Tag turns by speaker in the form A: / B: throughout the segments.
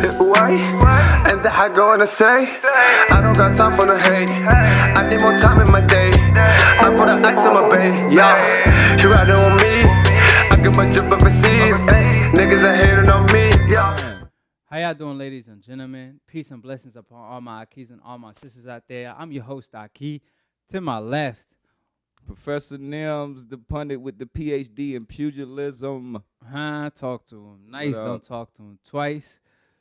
A: Why? And that I go on to say, I don't got time for the hate. I need more time in my day. I put the ice on my bay, yeah. She riding on me. I get my drip overseas. Niggas are hating on me, yeah.
B: How y'all doing, ladies and gentlemen? Peace and blessings upon all my AkHis and all my sisters out there. I'm your host, AkHi. To my left,
C: Professor Nims, the pundit with the PhD in pugilism.
B: Talk to him. Nice, don't talk to him twice.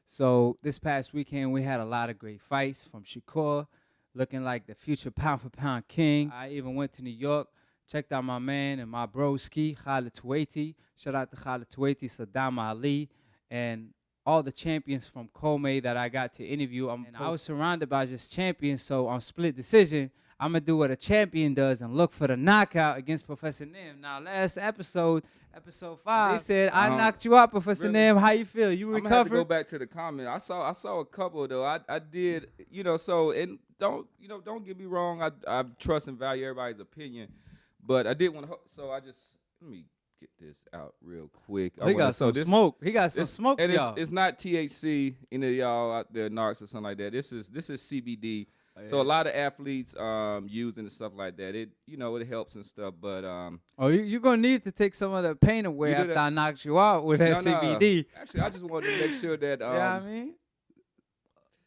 B: So this past weekend, we had a lot of great fights from Shakur, looking like the future pound-for-pound king. I even went to New York, checked out my man and my broski, Khalid Tuwaiti. Shout out to Khalid Tuwaiti, Saddam Ali, and all the champions from Kome that I got to interview. And I was surrounded by just champions, so on Split Decision, I'm going to do what a champion does and look for the knockout against Professor Nim. Now, last episode 5, they said, I knocked you out, Professor Nim. How you feel? You recovered?
C: I'm going to go back to the comment. I saw a couple, though. I did, so, and don't get me wrong. I trust and value everybody's opinion. But I did want to, so let me get this out real quick.
B: He got some smoke. He got some smoke,
C: and
B: y'all.
C: It's not THC, any of y'all out there, narcs or something like that. This is CBD. Oh, yeah. So a lot of athletes using and stuff like that. It it helps and stuff, but
B: you're gonna need to take some of the pain away after I knocked you out with that CBD.
C: Actually, I just wanted to make sure that
B: yeah, I mean,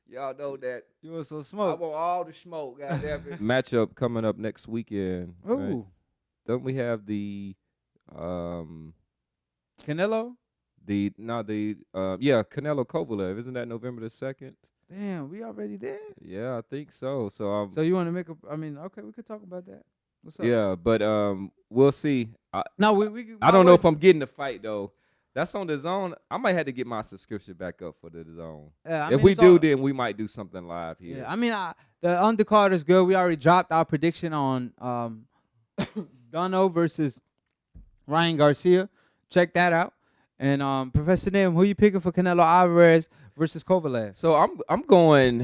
C: y'all know that
B: you want some smoke.
C: I want all the smoke. Goddamn it. Matchup coming up next weekend.
B: Ooh,
C: right? Don't we have the
B: Canelo?
C: Canelo Kovalev. Isn't that November the 2nd?
B: Damn, we already there?
C: Yeah, I think so. So
B: you want to make okay, we could talk about that. What's up?
C: Yeah, but we'll see.
B: I
C: don't know if I'm getting the fight though. That's on the Dazn. I might have to get my subscription back up for the Dazn. If we do, then we might do something live here.
B: Yeah, I mean, the undercard is good. We already dropped our prediction on Duno versus Ryan Garcia. Check that out. And Professor Nim, who you picking for Canelo Alvarez versus Kovalev?
C: So I'm going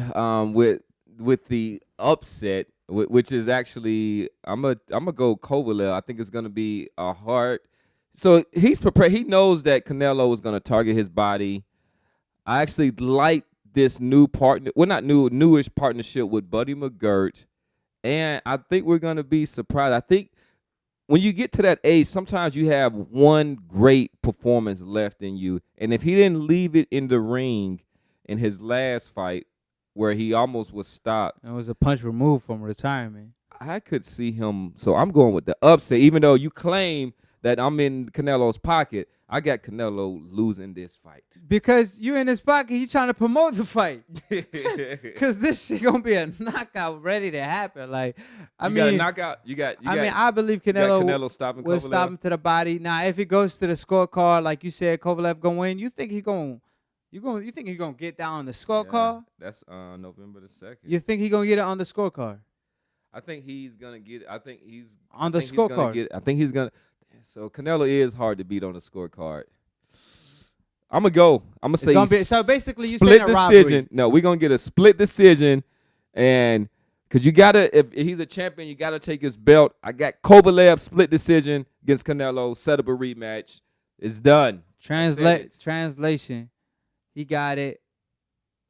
C: with the upset, which is actually I'm gonna go Kovalev. I think it's gonna be a hard. So he's prepared. He knows that Canelo is gonna target his body. I actually like this new partner. Well, not newish partnership with Buddy McGirt, and I think we're gonna be surprised. I think when you get to that age, sometimes you have one great performance left in you. And if he didn't leave it in the ring in his last fight where he almost was stopped.
B: It was a punch removed from retirement.
C: I could see him. So I'm going with the upset. Even though you claim that I'm in Canelo's pocket, I got Canelo losing this fight.
B: Because you in his pocket, he's trying to promote the fight. Because this shit going to be a knockout ready to happen. Like, I mean,
C: got a knockout.
B: I believe Canelo
C: stopping
B: will stop him to the body. Now, if it goes to the scorecard, like you said, Kovalev going to win, you think he's going to get down on the scorecard?
C: Yeah, that's November the 2nd.
B: You think he's going to get it on the scorecard?
C: I think he's going to get it. I think he's
B: on the scorecard.
C: I think he's going to. So Canelo is hard to beat on the scorecard. I'm gonna say
B: so basically you
C: split
B: saying a
C: decision.
B: Robbery.
C: No, we're gonna get a split decision, and because you gotta, if he's a champion, you gotta take his belt. I got Kovalev split decision against Canelo. Set up a rematch. It's done.
B: Translation. He got it.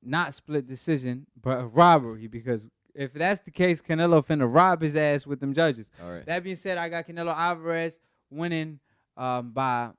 B: Not split decision, but a robbery. Because if that's the case, Canelo finna rob his ass with them judges.
C: All right.
B: That being said, I got Canelo Alvarez winning by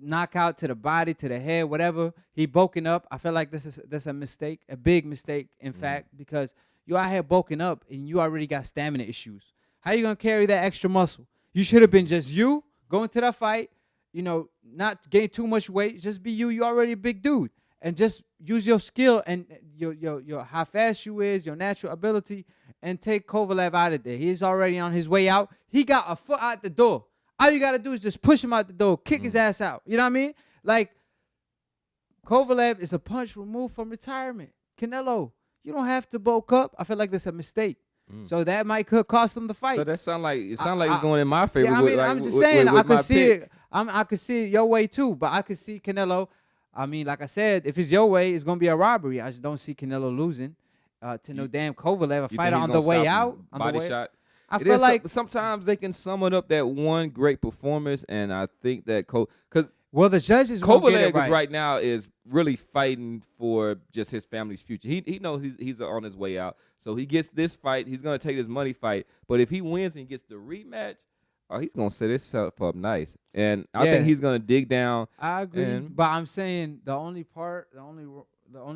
B: knockout to the body, to the head, whatever. He bulking up. I feel like that's a mistake, a big mistake, in fact, because you out here bulking up and you already got stamina issues. How you going to carry that extra muscle? You should have been just you going to that fight, not gain too much weight. Just be you. You already a big dude. And just use your skill and your how fast you is, your natural ability, and take Kovalev out of there. He's already on his way out. He got a foot out the door. All you got to do is just push him out the door, kick his ass out. You know what I mean? Like, Kovalev is a punch removed from retirement. Canelo, you don't have to bulk up. I feel like that's a mistake. So that could cost him the fight.
C: So that sound like it's going in my favor.
B: Yeah, I mean, I'm just saying I could see it. I could see it your way too, but I could see Canelo. I mean, like I said, if it's your way, it's gonna be a robbery. I just don't see Canelo losing to no damn Kovalev. A fighter on the way out,
C: body shot.
B: I feel like
C: sometimes they can sum it up that one great performance, and I think that because
B: Well, the judges won't get it
C: Kovalev is right now is really fighting for just his family's future. He knows he's on his way out. So he gets this fight. He's going to take his money fight. But if he wins and he gets the rematch, he's going to set himself up nice. And I think he's going to dig down.
B: I agree. But I'm saying the only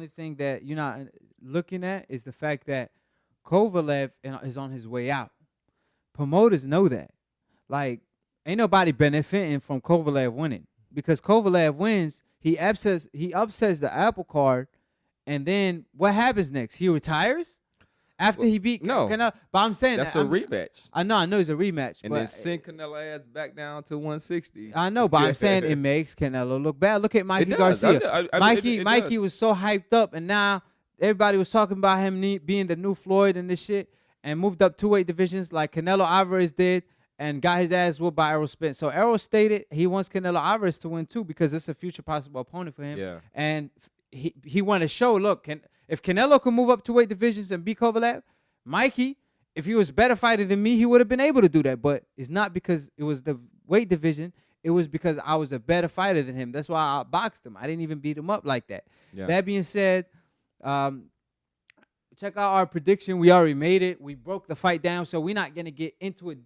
B: thing that you're not looking at is the fact that Kovalev is on his way out. Promoters know that. Like, ain't nobody benefiting from Kovalev winning. Because Kovalev wins, he upsets the apple card, and then what happens next? He retires after he beat Canelo. But I'm saying
C: that's a rematch.
B: I know it's a rematch,
C: and then send Canelo ass back down to 160.
B: I know, but I'm saying it makes Canelo look bad. Look at Mikey Garcia. Mikey was so hyped up, and now everybody was talking about him being the new Floyd and this shit, and moved up 2 weight divisions like Canelo Alvarez did. And got his ass whooped by Errol Spence. So Errol stated he wants Canelo Alvarez to win too because it's a future possible opponent for him.
C: Yeah.
B: And he wanted to show, look, if Canelo could move up 2 weight divisions and beat Kovalev, Mikey, if he was a better fighter than me, he would have been able to do that. But it's not because it was the weight division. It was because I was a better fighter than him. That's why I boxed him. I didn't even beat him up like that. Yeah. That being said, check out our prediction. We already made it. We broke the fight down, so we're not going to get into it.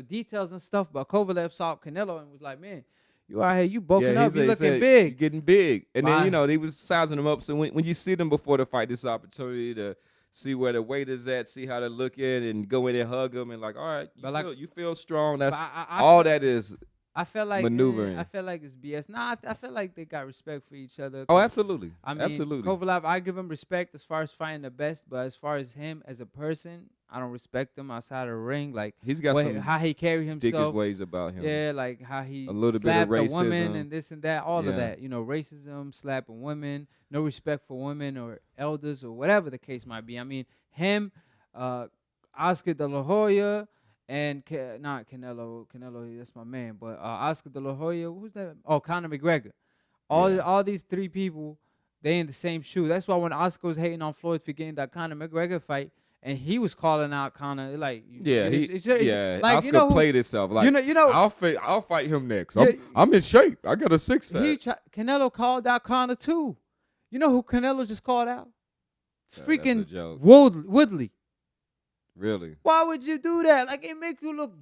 B: Details and stuff, but Kovalev saw Canelo and was like, man, you out here, you bulking up, you looking big.
C: You're getting big. And then, they was sizing him up. So when you see them before the fight, this opportunity to see where the weight is at, see how they're looking, and go in and hug them, and like, all right, you feel strong. That's that is
B: I feel like
C: maneuvering.
B: I feel like it's BS. Nah, I feel like they got respect for each other.
C: Oh, absolutely.
B: I mean,
C: absolutely.
B: Kovalev, I give him respect as far as fighting the best, but as far as him as a person, I don't respect him outside of the ring. Like
C: he's got some
B: how he carry himself,
C: dickish ways about him.
B: Yeah, like how he
C: a little
B: slapped
C: bit of
B: a woman
C: racism
B: and this and that, all of that. Racism, slapping women, no respect for women or elders or whatever the case might be. I mean, him, Oscar De La Hoya. And not Canelo, that's my man. But Oscar De La Hoya, who's that? Oh, Conor McGregor. All these 3 people, they in the same shoe. That's why when Oscar was hating on Floyd for getting that Conor McGregor fight, and he was calling out Conor like, like,
C: Oscar played himself like, I'll fight him next. I'm in shape. I got a 6-pack.
B: Canelo called out Conor too. You know who Canelo just called out? Freaking Woodley.
C: Really?
B: Why would you do that? Like, it make you look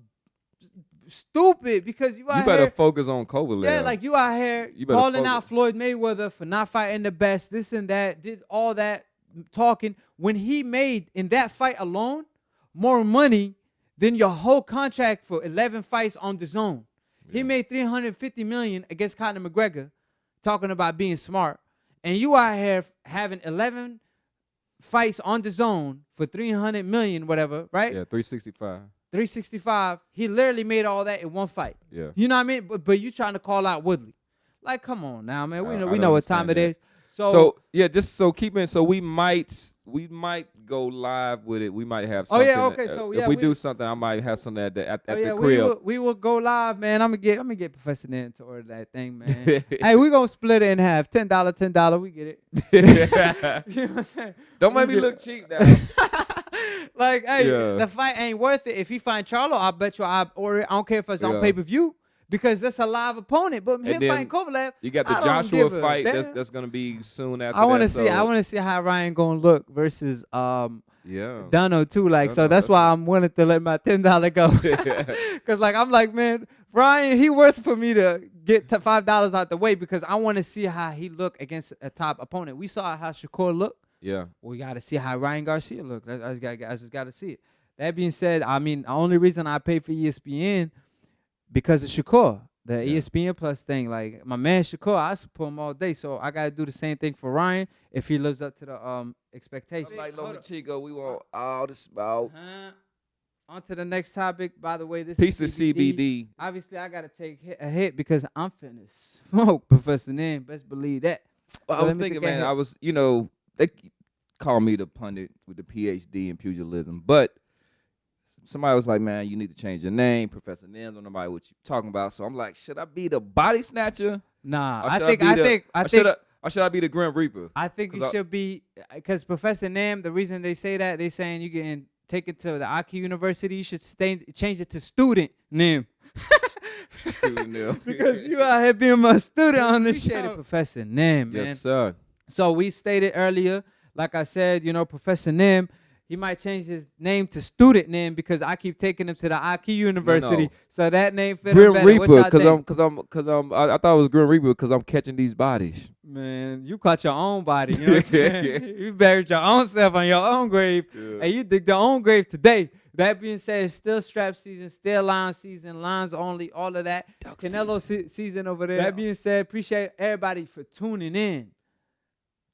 B: stupid because you
C: better focus on Kovalev.
B: Yeah, like you out here calling out Floyd Mayweather for not fighting the best, this and that, did all that talking when he made in that fight alone more money than your whole contract for 11 fights on Dazn. Yeah. He made $350 million against Conor McGregor, talking about being smart, and you out here having 11 fights on Dazn for $300 million, whatever, right?
C: Yeah, 365.
B: 365. He literally made all that in one fight.
C: Yeah.
B: You know what I mean? But you trying to call out Woodley. Like, come on now, man. We know what time it is. So yeah, just so keep in. So we might go live with it. We might have something.
C: Oh yeah, okay. So if we do something, I might have something at the crib.
B: We will go live, man. I'm gonna get Professor Nan to order that thing, man. Hey, we gonna split it in half. $10. We get it. You know what I'm saying?
C: Don't make me look cheap now.
B: Like, hey, the fight ain't worth it. If he find Charlo, I bet you I order it. I don't care if it's on pay-per-view. Because that's a live opponent, but him fighting Kovalev.
C: You got the Joshua fight that's gonna be soon after.
B: I want to see how Ryan gonna look versus Duno too. Like, so that's why I'm willing to let my $10 go. Because like I'm like, man, Ryan, he worth for me to get $5 out the way because I want to see how he look against a top opponent. We saw how Shakur looked.
C: Yeah,
B: we got to see how Ryan Garcia looked. I just got to see it. That being said, I mean, the only reason I pay for ESPN. Because of Shakur, the ESPN Plus thing. Like, my man Shakur, I support him all day. So I got to do the same thing for Ryan if he lives up to the expectations.
C: Like Chico, we want all the smoke.
B: On to the next topic. By the way, this
C: piece
B: is
C: of CBD.
B: Obviously, I got to take a hit because I'm finna smoke, Professor Nan. Best believe that.
C: Well, so I was thinking, man, they call me the pundit with the PhD in pugilism, but somebody was like, man, you need to change your name. Professor Nims, don't nobody what you talking about. So I'm like, should I be the body snatcher?
B: Nah,
C: I should I be the Grim Reaper?
B: I think you should be, because Professor Nam, the reason they say that, they saying you getting taken to the AkHi University, you should change it to student Nim. because you out here being my student on the show. Professor Nim, man.
C: Yes, sir.
B: So we stated earlier, like I said, you know, Professor Nim, he might change his name to Student Nim because I keep taking him to the AkHi University.
C: No.
B: So that name fit
C: Grim
B: him better.
C: Reaper,
B: I
C: thought it was Grim Reaper because I'm catching these bodies.
B: Man, you caught your own body. You know what I'm saying? You buried your own self on your own grave, and you dig your own grave today. That being said, it's still strap season, still line season, lines only, all of that. Canelo season over there. That being said, appreciate everybody for tuning in.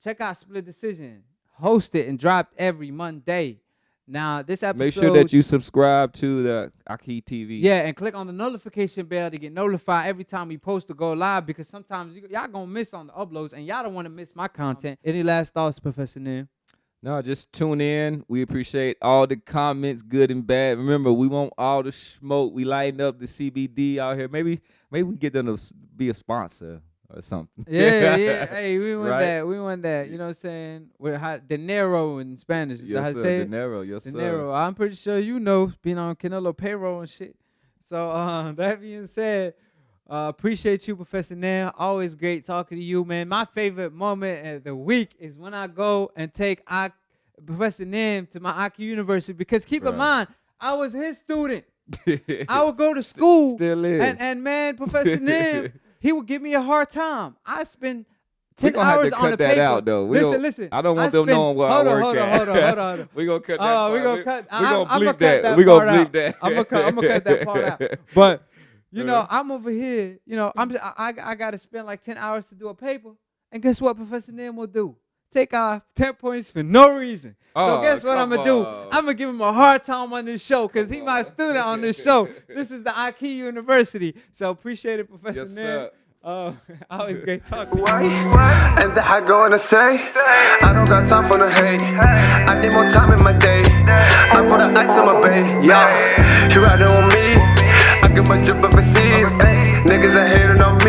B: Check out Split Decision. Hosted and dropped every Monday. Now, this episode...
C: Make sure that you subscribe to the AkHi TV.
B: Yeah, and click on the notification bell to get notified every time we post to go live because sometimes y'all going to miss on the uploads and y'all don't want to miss my content. Any last thoughts, Professor Nim?
C: No, just tune in. We appreciate all the comments, good and bad. Remember, we want all the smoke. We lighten up the CBD out here. Maybe we get them to be a sponsor or something.
B: Yeah. Hey, we want
C: Right?
B: that. We want that. You know what I'm saying? With dinero in Spanish. Is that how
C: Yes,
B: to
C: sir.
B: say it?
C: Dinero. Yes, sir.
B: Dinero. I'm pretty sure you know, being on Canelo payroll and shit. So that being said, appreciate you, Professor Nim. Always great talking to you, man. My favorite moment of the week is when I go and take Professor Nim to my AkHi University because keep in mind, I was his student. I would go to school.
C: Still is.
B: And man, Professor Nim, he would give me a hard time. I spend 10
C: gonna have
B: hours
C: to
B: on the
C: cut that
B: paper.
C: out, though.
B: Listen.
C: I don't want them knowing where I work at.
B: Hold on.
C: We're going to cut that
B: Oh,
C: part.
B: we're going to cut.
C: We're going to
B: I'm
C: bleep that.
B: that.
C: We're going to bleep that.
B: I'm going to cut that part out. But, you know, I'm over here. You know, I got to spend like 10 hours to do a paper. And guess what Professor Nim will do? Take off 10 points for no reason. So guess what I'm going to do? I'm going to give him a hard time on this show because he's my student on this show. This is the AkHi University. So appreciate it, Professor
C: Yes,
B: Nim.
C: sir.
B: Always great talking to you.
A: And the I go and say, I don't got time for the hate. I need more time in my day. I put the ice in my bay, yeah. You riding on me, I get my drip overseas. Niggas are hating on me.